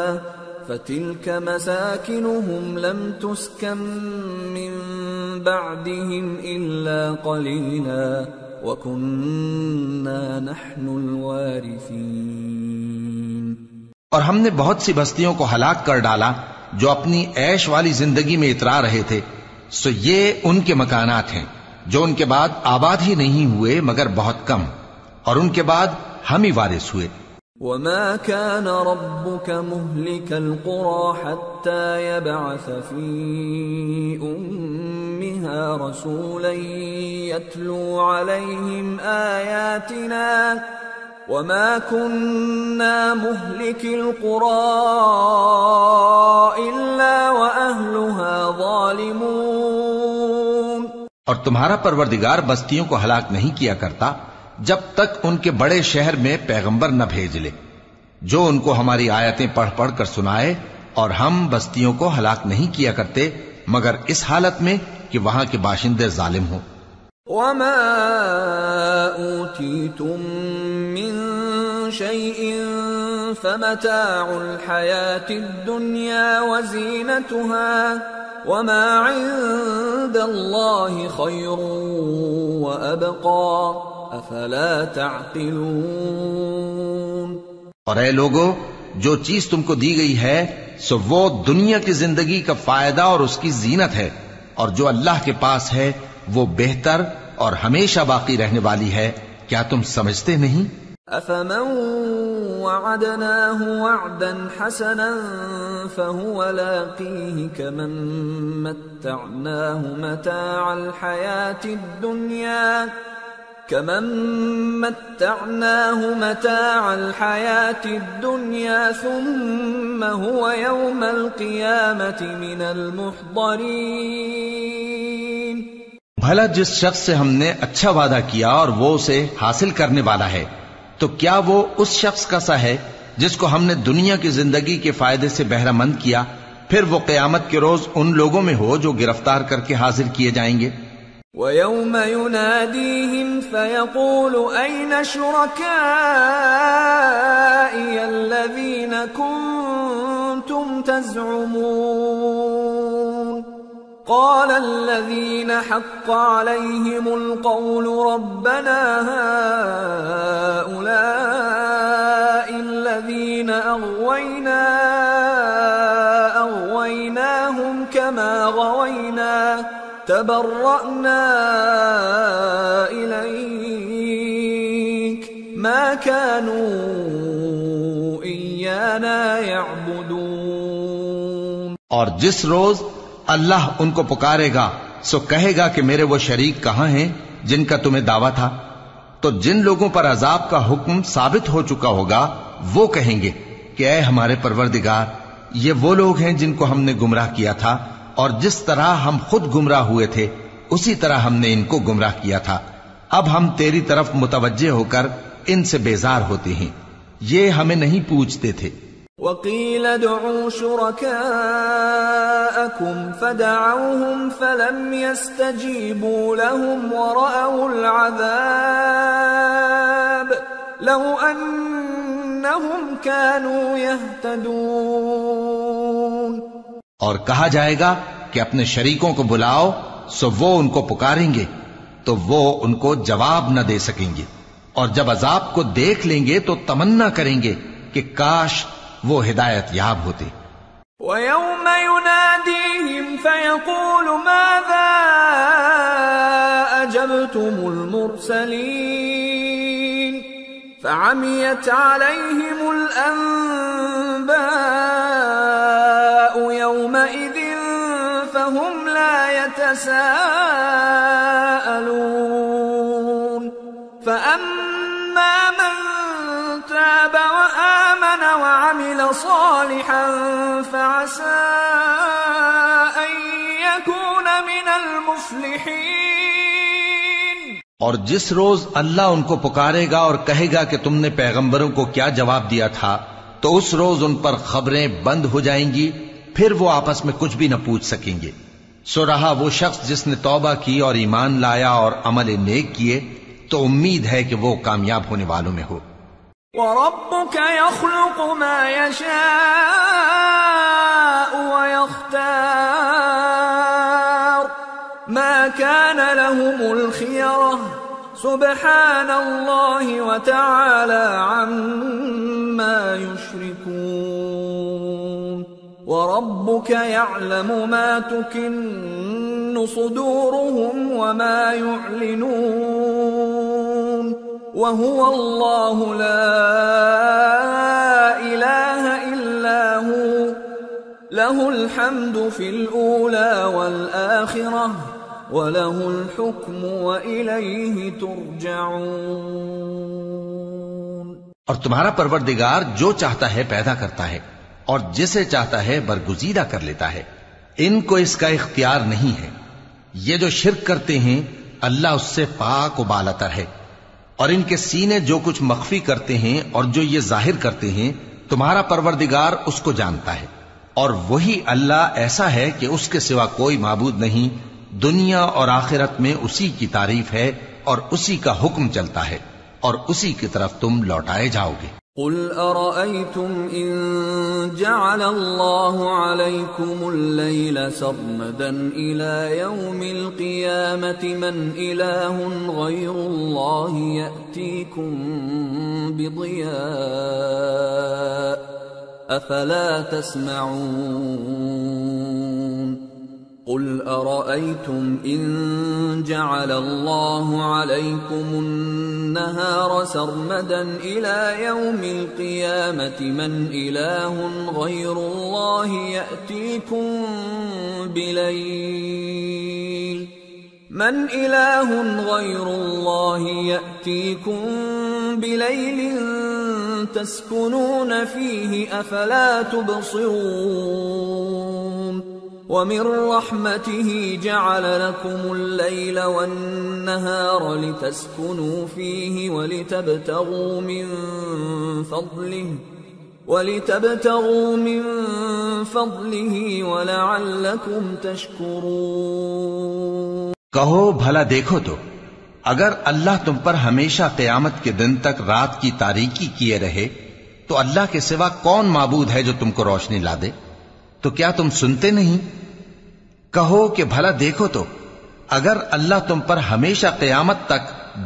[SPEAKER 2] فَتِلْكَ مَسَاكِنُهُمْ لَمْ تُسْكَنْ مِنْ بَعْدِهِمْ إِلَّا قَلِيلًا وَكُنَّا نَحْنُ الْوَارِثِينَ.
[SPEAKER 3] اور ہم نے بہت سی بستیوں کو ہلاک کر ڈالا جو اپنی عیش والی زندگی میں اترا رہے تھے، سو یہ ان کے مکانات ہیں جو ان کے بعد آباد ہی نہیں ہوئے مگر بہت کم، اور ان کے بعد ہم ہی وارث ہوئے.
[SPEAKER 2] وَمَا كَانَ رَبُّكَ مُهْلِكَ الْقُرَى حَتَّى يَبْعَثَ فِي أُمِّهَا رَسُولًا يَتْلُو عَلَيْهِمْ آيَاتِنَا وَمَا كُنَّا مُهْلِكِ الْقُرَى إِلَّا وَأَهْلُهَا ظَالِمُونَ.
[SPEAKER 3] اور تمہارا پروردگار بستیوں کو ہلاک نہیں کیا کرتا جب تک ان کے بڑے شہر میں پیغمبر نہ بھیج لے جو ان کو ہماری آیتیں پڑھ پڑھ کر سنائے، اور ہم بستیوں کو ہلاک نہیں کیا کرتے مگر اس حالت میں کہ وہاں کے باشندے ظالم ہوں.
[SPEAKER 2] وَمَا أُوتِيتُم مِّن شَيْءٍ فَمَتَاعُ الْحَيَاةِ الدُّنْيَا وَزِينَتُهَا وَمَا عِندَ اللَّهِ خَيْرٌ وَأَبْقَى أَفَلَا تَعْقِلُونَ.
[SPEAKER 3] اور اے لوگو، جو چیز تم کو دی گئی ہے سو وہ دنیا کی زندگی کا فائدہ اور اس کی زینت ہے، اور جو اللہ کے پاس ہے وہ بہتر اور ہمیشہ باقی رہنے والی ہے. کیا تم سمجھتے نہیں؟
[SPEAKER 2] أَفَمَن وَعَدْنَاهُ وَعْدًا حَسَنًا فَهُوَ لَاقِيهِ كَمَن مَّتَّعْنَاهُ مَتَاعَ الْحَيَاةِ الدُّنْيَا ثُمَّ هُوَ يَوْمَ الْقِيَامَةِ مِنَ الْمُحْضَرِينَ.
[SPEAKER 3] بھلا جس شخص سے ہم نے اچھا وعدہ کیا اور وہ اسے حاصل کرنے والا ہے، تو کیا وہ اس شخص کا سا ہے جس کو ہم نے دنیا کی زندگی کے فائدے سے بہرہ مند کیا، پھر وہ قیامت کے روز ان لوگوں میں ہو جو گرفتار کر کے حاضر کیے جائیں گے؟
[SPEAKER 2] وَيَوْمَ يُنَادِيهِمْ فَيَقُولُ أَيْنَ شُرَكَائِيَ الَّذِينَ كُنتُمْ تَزْعُمُونَ قَالَ الَّذِينَ حَقَّ عَلَيْهِمُ الْقَوْلُ رَبَّنَا هَؤُلَاءِ الَّذِينَ أَغْوَيْنَاهُمْ كَمَا غَوَيْنَا تبرأنا إليك ما كانوا إيانا يعبدون.
[SPEAKER 3] اور جس روز اللہ ان کو پکارے گا سو کہے گا کہ میرے وہ شریک کہاں ہیں جن کا تمہیں دعویٰ تھا؟ تو جن لوگوں پر عذاب کا حکم ثابت ہو چکا ہوگا وہ کہیں گے کہ اے ہمارے پروردگار، یہ وہ لوگ ہیں جن کو ہم نے گمراہ کیا تھا، اور جس طرح ہم خود گمراہ ہوئے تھے اسی طرح ہم نے ان کو گمراہ کیا تھا. اب ہم تیری طرف متوجہ ہو کر ان سے بیزار ہوتے ہیں، یہ ہمیں نہیں پوچھتے تھے.
[SPEAKER 2] وَقِيلَ ادْعُوا شُرَكَاءَكُمْ فَدَعَوْهُمْ فَلَمْ يَسْتَجِيبُوا لَهُمْ وَرَأَوُا الْعَذَابَ لَوْ أَنَّهُمْ كَانُوا يَهْتَدُونَ.
[SPEAKER 3] اور کہا جائے گا کہ اپنے شریکوں کو بلاؤ، سو وہ ان کو پکاریں گے تو وہ ان کو جواب نہ دے سکیں گے، اور جب عذاب کو دیکھ لیں گے تو تمنا کریں گے کہ کاش وہ ہدایت یاب ہوتے.
[SPEAKER 2] وَيَوْمَ يُنَادِيهِمْ فَيَقُولُ مَاذَا أَجَبْتُمُ الْمُرْسَلِينَ فَعَمِيَتْ عَلَيْهِمُ الْأَنبَاءُ يَوْمَئِذٍ فَهُمْ لَا يَتَسَاءَلُونَ. فَأَمَّا مَنْ تَابَ وَآمَنَ وَعَمِلَ صَالِحًا فَعَسَىٰ أَن يَكُونَ مِنَ الْمُفْلِحِينَ.
[SPEAKER 3] اور جس روز اللہ ان کو پکارے گا اور کہے گا کہ تم نے پیغمبروں کو کیا جواب دیا تھا، تو اس روز ان پر خبریں بند ہو جائیں گی، پھر وہ آپس میں کچھ بھی نہ پوچھ سکیں گے. سو رہا وہ شخص جس نے توبہ کی اور ایمان لایا اور عمل نیک کیے، تو امید ہے کہ وہ کامیاب ہونے والوں میں ہو.
[SPEAKER 2] وَرَبُّكَ يَخْلُقُ مَا يَشَاءُ وَيَخْتَارُ مَا كَانَ لَهُمُ الْخِيَرَةُ سُبْحَانَ اللَّهِ وَتَعَالَى عَمَّا يُشْرِكُونَ. وَرَبُّكَ يَعْلَمُ مَا تُكِنُّ صُدُورُهُمْ وَمَا يُعْلِنُونَ وَهُوَ اللَّهُ لَا إِلَٰهَ إِلَّا هُوَ لَهُ الْحَمْدُ فِي الْأُولَى وَالْآخِرَةِ وَلَهُ الْحُكْمُ وَإِلَيْهِ تُرْجَعُونَ.
[SPEAKER 3] اور تمہارا پروردگار جو چاہتا ہے پیدا کرتا ہے، اور جسے چاہتا ہے برگزیدہ کر لیتا ہے. ان کو اس کا اختیار نہیں ہے. یہ جو شرک کرتے ہیں اللہ اس سے پاک و بالاتر ہے، اور ان کے سینے جو کچھ مخفی کرتے ہیں اور جو یہ ظاہر کرتے ہیں تمہارا پروردگار اس کو جانتا ہے. اور وہی اللہ ایسا ہے کہ اس کے سوا کوئی معبود نہیں. دنیا اور آخرت میں اسی کی تعریف ہے اور اسی کا حکم چلتا ہے، اور اسی کی طرف تم لوٹائے جاؤ گے.
[SPEAKER 2] قل أرأيتم إن جعل الله عليكم الليل سرمدا إلى يوم القيامة من إله غير الله يأتيكم بضياء أفلا تسمعون. قل أرأيتم إن جعل الله عليكم النهار سرمدا إلى يوم القيامة من إله غير الله يأتيكم بليل تسكنون فيه أفلا تبصرون ومن رحمته جعل لكم الليل والنهار لتسكنوا فيه ولتبتغوا من فضله ولعلكم تشكرون۔
[SPEAKER 3] کہو بھلا دیکھو تو اگر اللہ تم پر ہمیشہ قیامت کے دن تک رات کی تاریکی کیے رہے تو اللہ کے سوا کون معبود ہے جو تم کو روشنی لا دے؟ تو کیا تم سنتے نہیں؟ کہو کہ بھلا دیکھو تو اگر اللہ تم پر ہمیشہ قیامت تک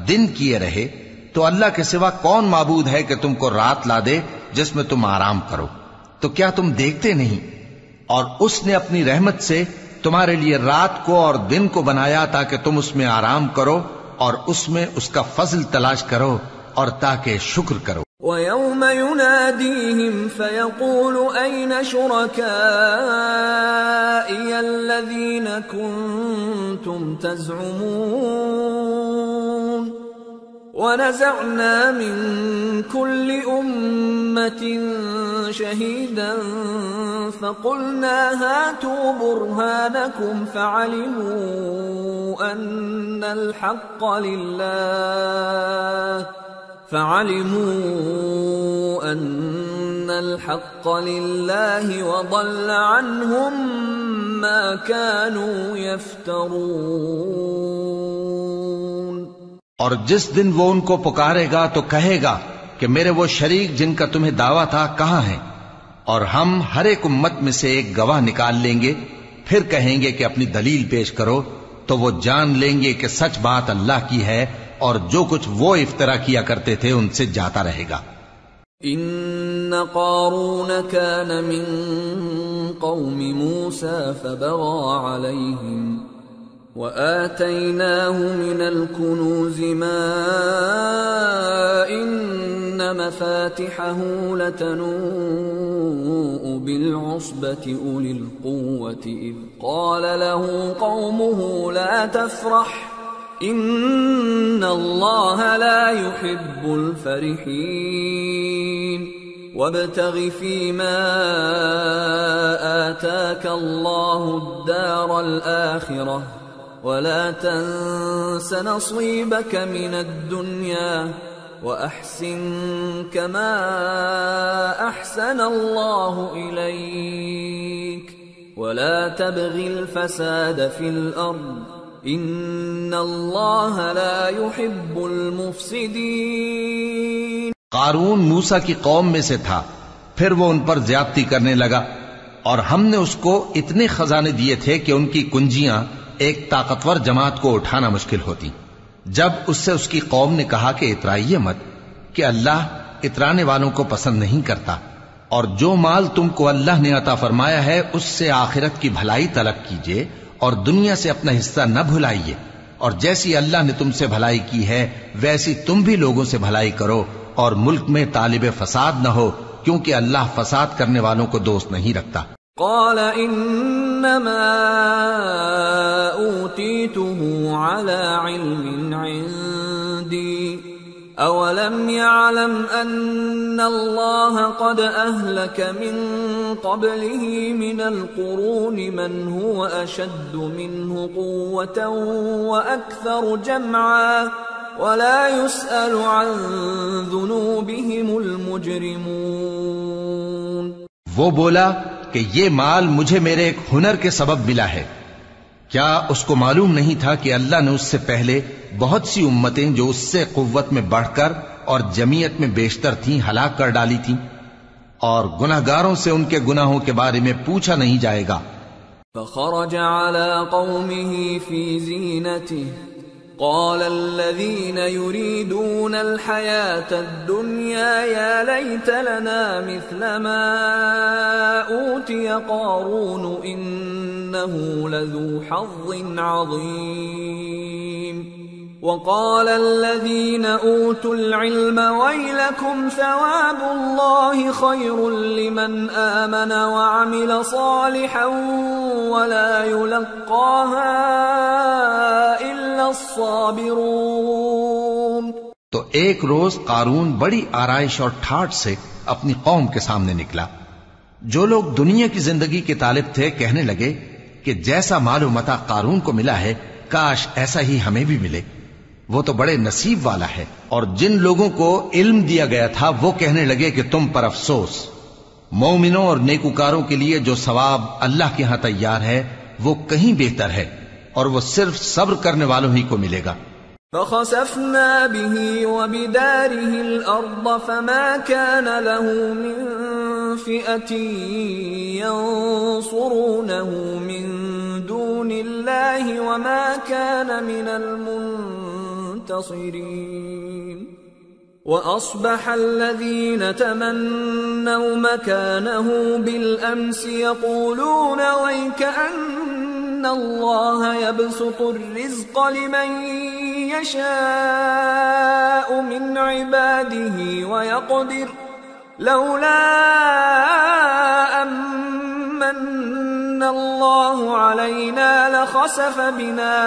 [SPEAKER 3] دن کیے رہے تو اللہ کے سوا کون معبود ہے کہ تم کو رات لا دے جس میں تم آرام کرو؟ تو کیا تم دیکھتے نہیں؟ اور اس نے اپنی رحمت سے تمہارے لیے رات کو اور دن کو بنایا تاکہ تم اس میں آرام کرو اور اس میں اس کا فضل تلاش کرو اور تاکہ شکر کرو۔
[SPEAKER 2] وَيَوْمَ يُنَادِيهِمْ فَيَقُولُ أَيْنَ شُرَكَائِيَ الَّذِينَ كُنتُمْ تَزْعُمُونَ وَنَزَعْنَا مِن كُلِّ أُمَّةٍ شَهِيدًا فَقُلْنَا هَاتُوا بُرْهَانَكُمْ فَعَلِمُوا أَنَّ الْحَقَّ لِلَّهِ وَضَلَّ عَنْهُمْ مَا كَانُوا يَفْتَرُونَ۔
[SPEAKER 3] اور جس دن وہ ان کو پکارے گا تو کہے گا کہ میرے وہ شریک جن کا تمہیں دعویٰ تھا کہاں ہیں؟ اور ہم ہر ایک امت میں سے ایک گواہ نکال لیں گے، پھر کہیں گے کہ اپنی دلیل پیش کرو، تو وہ جان لیں گے کہ سچ بات اللہ کی ہے اور جو کچھ وہ افترا کیا کرتے تھے ان سے جاتا رہے گا۔
[SPEAKER 2] ان قارون كان من قوم موسى فبغى عليهم وآتيناه من الكنوز ما إن مفاتحه لتنوء بالعصبة أولي القوة إذ قال له قومه لا تفرح إن الله لا يحب الفرحين وابتغ فيما آتاك الله الدار الآخرة ولا تنس نصيبك من الدنيا وأحسن كما أحسن الله إليك ولا تبغ الفساد في الأرض إن الله لا يحب المفسدين۔
[SPEAKER 3] قارون موسیٰ کی قوم میں سے تھا، پھر وہ ان پر زیادتی کرنے لگا اور ہم نے اس کو اتنے خزانے دیے تھے کہ ان کی کنجیاں ایک طاقتور جماعت کو اٹھانا مشکل ہوتی۔ جب اس سے اس کی قوم نے کہا کہ اترائیے مت کہ اللہ اترانے والوں کو پسند نہیں کرتا، اور جو مال تم کو اللہ نے عطا فرمایا ہے اس سے آخرت کی بھلائی طلب کیجیے اور دنیا سے اپنا حصہ نہ بھلائیے، اور جیسی اللہ نے تم سے بھلائی کی ہے ویسی تم بھی لوگوں سے بھلائی کرو، اور ملک میں طالب فساد نہ ہو کیونکہ اللہ فساد کرنے والوں کو دوست نہیں رکھتا۔
[SPEAKER 2] قال انما اوتیته على علم عندي اولم يعلم ان الله قد اهلك من قبله من القرون من هو اشد منه قوة واكثر جمعا ولا يسأل عن ذنوبهم المجرمون۔
[SPEAKER 3] وہ بولا کہ یہ مال مجھے میرے ایک ہنر کے سبب ملا ہے، کیا اس کو معلوم نہیں تھا کہ اللہ نے اس سے پہلے بہت سی امتیں جو اس سے قوت میں بڑھ کر اور جمعیت میں بیشتر تھیں ہلاک کر ڈالی تھیں، اور گناہگاروں سے ان کے گناہوں کے بارے میں پوچھا نہیں جائے گا۔
[SPEAKER 2] فخرج على قومه في زينته قال الذين يريدون الحياة الدنيا يا ليت لنا مثل ما أوتي قارون إنه إنه لذو حظ عظيم وقال الذين أوتوا العلم ويلكم ثواب الله خير لمن آمن وعمل صالحا ولا يلقاها إلا الصابرون۔
[SPEAKER 3] تو ایک روز قارون بڑی آرائش اور ٹھاٹ سے اپنی قوم کے سامنے نکلا۔ جو لوگ دنیا کی زندگی کے طالب تھے کہنے لگے کہ جیسا مال و متاع قارون کو ملا ہے کاش ایسا ہی ہمیں بھی ملے، وہ تو بڑے نصیب والا ہے۔ اور جن لوگوں کو علم دیا گیا تھا وہ کہنے لگے کہ تم پر افسوس، مومنوں اور نیکوکاروں کے لیے جو ثواب اللہ کے ہاں تیار ہے وہ کہیں بہتر ہے، اور وہ صرف صبر کرنے والوں ہی کو ملے گا۔
[SPEAKER 2] فخسفنا به وبداره الأرض فما كان له من فئة ينصرونه من دون الله وما كان من المنتصرين وأصبح الذين تمنوا مكانه بالأمس يقولون ويكأن الله يبسط الرزق لمن يشاء من عباده ويقدر لولا أمن الله علينا لخسف بنا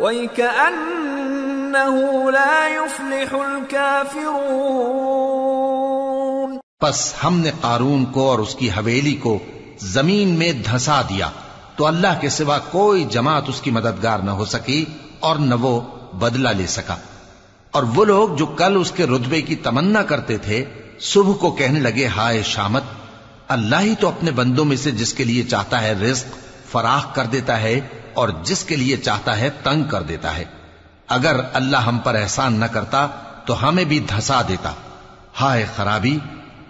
[SPEAKER 2] ويكأنه لا يفلح الكافرون۔
[SPEAKER 3] پس ہم نے قارون کو اور اس کی حویلی کو زمین میں دھسا دیا تو اللہ کے سوا کوئی جماعت اس کی مددگار نہ ہو سکی اور نہ وہ بدلہ لے سکا۔ اور وہ لوگ جو کل اس کے رتبے کی تمنا کرتے تھے صبح کو کہنے لگے ہائے شامت، اللہ ہی تو اپنے بندوں میں سے جس کے لیے چاہتا ہے رزق فراخ کر دیتا ہے اور جس کے لیے چاہتا ہے تنگ کر دیتا ہے۔ اگر اللہ ہم پر احسان نہ کرتا تو ہمیں بھی دھسا دیتا۔ ہائے خرابی،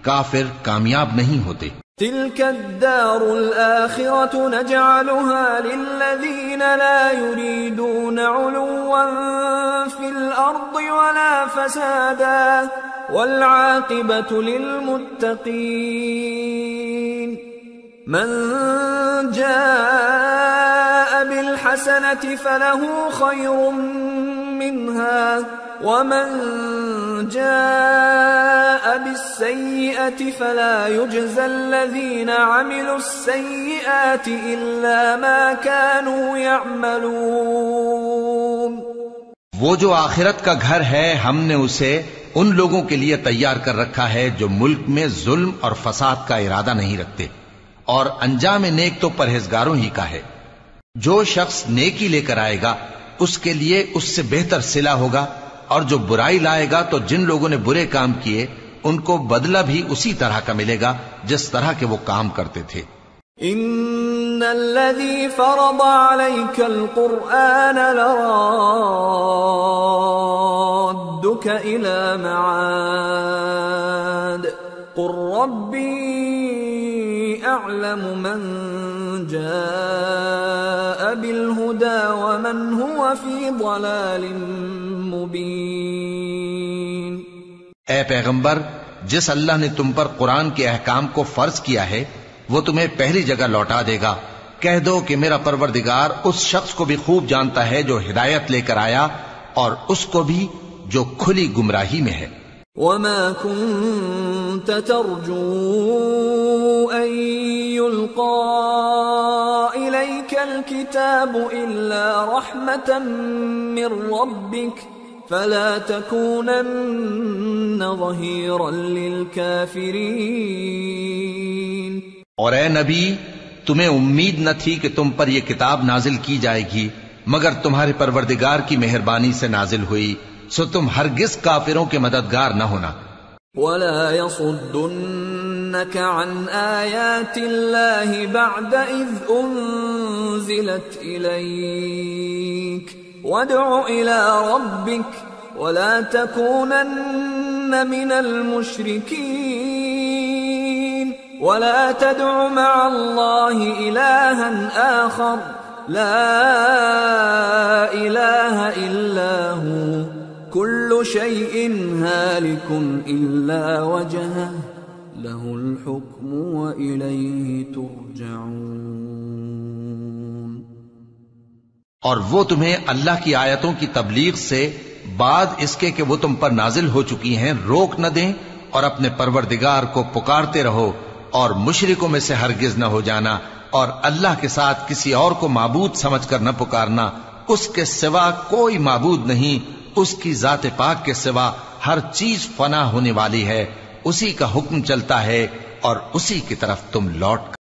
[SPEAKER 3] کافر کامیاب نہیں ہوتے۔
[SPEAKER 2] تلك الدار الآخرة نجعلها للذين لا يريدون علوا في الأرض ولا فسادا والعاقبة للمتقين۔ من جاء بالحسنة فله خير منها ومن جاء بالسيئة فلا يجزى الذين عملوا السيئات إلا ما كانوا يعملون۔
[SPEAKER 3] وہ جو آخرت کا گھر ہے ہم نے اسے ان لوگوں کے لیے تیار کر رکھا ہے جو ملک میں ظلم اور فساد کا ارادہ نہیں رکھتے، اور انجام نیک تو پرہیزگاروں ہی کا ہے۔ جو شخص نیکی لے کر آئے گا اس کے لیے اس سے بہتر صلہ ہوگا، اور جو برائی لائے گا تو جن لوگوں نے برے کام کیے ان کو بدلہ بھی اسی طرح کا ملے گا جس طرح کے وہ کام کرتے تھے۔
[SPEAKER 2] ان الذي فرض عليك القرآن لرادك الى معاد قل ربي اعلم من جاء بالهدى ومن هو في ضلال مبين۔
[SPEAKER 3] اے پیغمبر، جس اللہ نے تم پر قرآن کے احکام کو فرض کیا ہے وہ تمہیں پہلی جگہ لوٹا دے گا۔ کہہ دو کہ میرا پروردگار اس شخص کو بھی خوب جانتا ہے جو ہدایت لے کر آیا اور اس کو بھی جو کھلی گمراہی میں ہے۔
[SPEAKER 2] وما كنت ترجو أن يلقى إليك الكتاب إلا رحمة من ربك فلا تكونن ظهيرا للكافرين۔
[SPEAKER 3] اور اے نبی، تمہیں امید نہ تھی کہ تم پر یہ کتاب نازل کی جائے گی مگر تمہارے پروردگار کی مہربانی سے نازل ہوئی، سو تم ہرگز کافروں کے مددگار نہ ہونا۔
[SPEAKER 2] ولا يصدنك عن آيات الله بعد إذ أنزلت إليك وادع إلى ربك ولا تكونن من المشركين ولا تدع مع الله إلها آخر لا إله إلا هو كل شيء هالك إلا وجهه له الحكم وإليه ترجعون۔
[SPEAKER 3] اور وہ تمہیں اللہ کی آیتوں کی تبلیغ سے بعد اس کے کہ وہ تم پر نازل ہو چکی ہیں روک نہ دیں، اور اپنے پروردگار کو پکارتے رہو اور مشرکوں میں سے ہرگز نہ ہو جانا، اور اللہ کے ساتھ کسی اور کو معبود سمجھ کر نہ پکارنا، اس کے سوا کوئی معبود نہیں، اس کی ذات پاک کے سوا ہر چیز فنا ہونے والی ہے، اسی کا حکم چلتا ہے اور اسی کی طرف تم لوٹ